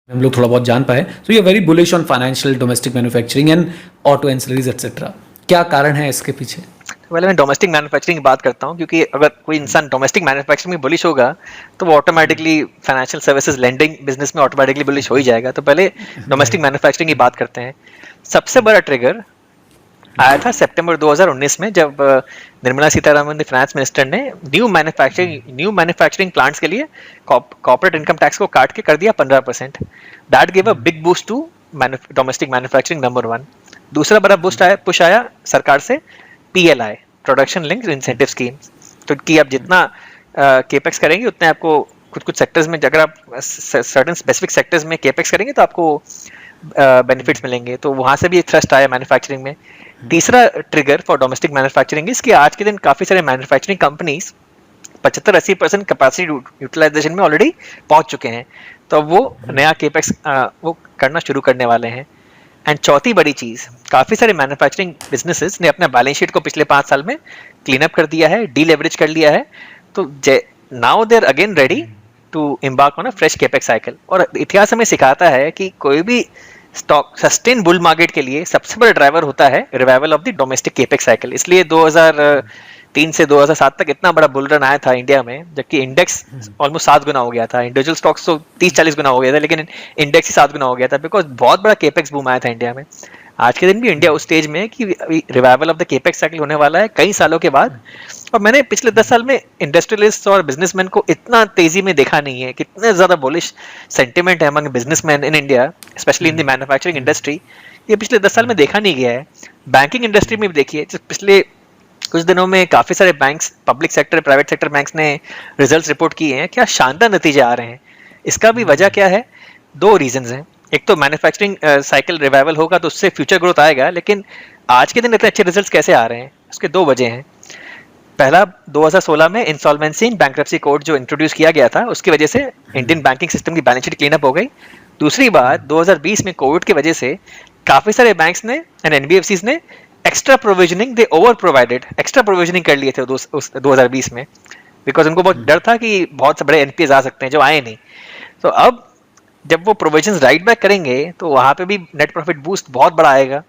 हम लोग थोड़ा बहुत जान पाए. So you are very bullish on financial, domestic manufacturing and auto ancillaries etcetera. क्या कारण है इसके पीछे? पहले मैं डोमेस्टिक मैन्युफैक्चरिंग की बात करता हूँ, क्योंकि अगर कोई इंसान डोमेस्टिक मैन्युफैक्चरिंग में बुलिश होगा तो वो automatically financial services lending business में ऑटोमेटिकली बुलिश हो ही जाएगा. तो पहले डोमेस्टिक मैन्युफैक्चरिंग की बात करते हैं. सबसे बड़ा ट्रिगर आया था सितंबर 2019 में, जब निर्मला सीतारमण ने, फाइनेंस मिनिस्टर ने, न्यू मैन्युफैक्चरिंग प्लांट्स के लिए कॉर्पोरेट इनकम टैक्स को काट के कर दिया 15%. That give a big boost to domestic manufacturing, number one. दूसरा बड़ा पुश आया सरकार से PLI, production linked incentive scheme. तो कि आप जितना केपेक्स करेंगे उतने आपको कुछ कुछ सेक्टर्स में, अगर आप सर्टेन स्पेसिफिक सेक्टर्स में केपेक्स करेंगे तो आपको बेनिफिट्स मिलेंगे. तो वहां से भी एक थ्रस्ट आया मैन्युफैक्चरिंग में. तीसरा ट्रिगर फॉर डोमेस्टिक मैन्युफैक्चरिंग इसके आज के दिन काफी सारे मैन्युफैक्चरिंग कंपनीज 75-80% कैपेसिटी यूटिलाइजेशन में ऑलरेडी पहुंच चुके हैं. तो वो नया केपेक्स वो करना शुरू करने वाले हैं. एंड चौथी बड़ी चीज, काफी सारे मैन्युफैक्चरिंग बिजनेसेस ने अपने बैलेंस शीट को पिछले 5 साल में क्लीन अप कर दिया है, डीलेवरेज कर लिया है. तो now they are again ready to embark on a fresh capex cycle. और इतिहास हमें सिखाता है कि कोई भी स्टॉक सस्टेन बुल मार्केट के लिए सबसे बड़ा ड्राइवर होता है revival of the domestic capex cycle. इसलिए 2003 से 2007 तक इतना बड़ा बुल रन आया था इंडिया में, जबकि इंडेक्स ऑलमोस्ट 7 गुना हो गया था. इंडिविजुअल स्टॉक्स तो 30-40 गुना हो गया था, लेकिन इंडेक्स ही 7 गुना हो गया था, बिकॉज बहुत बड़ा केपेक्स बूम आया था इंडिया में. आज के दिन भी इंडिया उस स्टेज में है कि revival of the capex cycle होने वाला है कई सालों के बाद. और मैंने पिछले 10 साल में इंडस्ट्रियलिस्ट और बिजनेसमैन को इतना तेजी में देखा नहीं है, कितने ज्यादा बुलिश सेंटिमेंट है among businessman in India, specially in the manufacturing industry. ये पिछले 10 साल में देखा नहीं गया है. बैंकिंग इंडस्ट्री में भी देखिए, पिछले कुछ दिनों में काफी सारे banks, public sector, private sector banks ने रिजल्ट्स रिपोर्ट किए हैं. क्या शानदार नतीजे आ रहे हैं. इसका भी वजह क्या है? 2 रीजंस हैं. एक तो मैन्युफैक्चरिंग साइकिल रिवाइवल होगा तो उससे फ्यूचर ग्रोथ आएगा, लेकिन आज के दिन इतने अच्छे रिजल्ट्स कैसे आ रहे हैं? उसके 2 वजह हैं. पहला, 2016 में इंसॉल्वेंसी एंड बैंक्रप्सी कोड जो इंट्रोड्यूस किया गया था, उसकी वजह से इंडियन बैंकिंग सिस्टम की बैलेंस शीट क्लीन अप हो गई. दूसरी बात, 2020 में कोविड की वजह से काफी सारे बैंक्स ने एंड एनबीएफसीज ने एक्स्ट्रा प्रोविजनिंग, दे ओवर प्रोवाइडेड, एक्स्ट्रा प्रोविजनिंग कर लिए थे उस 2020 में, बिकॉज उनको बहुत डर था कि बहुत से बड़े एनपीएस आ सकते हैं जो आए नहीं. तो अब जब वो प्रोविजंस राइट बैक करेंगे तो वहां पे भी नेट प्रॉफिट बूस्ट बहुत बड़ा आएगा.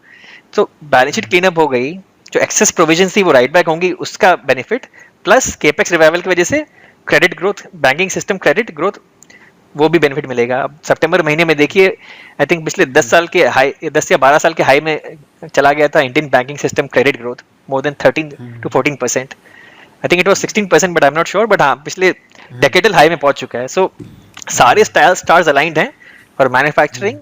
तो बैलेंस शीट क्लीन अप हो गई, जो एक्सेस प्रोविजंस थी वो राइट बैक होंगी, उसका बेनिफिट, प्लस केपेक्स रिवाइवल की वजह से credit growth, banking system credit growth, वो भी बेनिफिट मिलेगा. अब सितंबर महीने में देखिए, आई थिंक पिछले 10 साल के हाई, 10 या 12 साल के हाई में चला गया था Indian banking system credit growth, more than 13-14%. I think it was 16%, but I am not sure, but हाँ पिछले डेकेडल हाई में पहुंच चुका है. सो सारे स्टार्स अलाइंड हैं और मैन्युफैक्चरिंग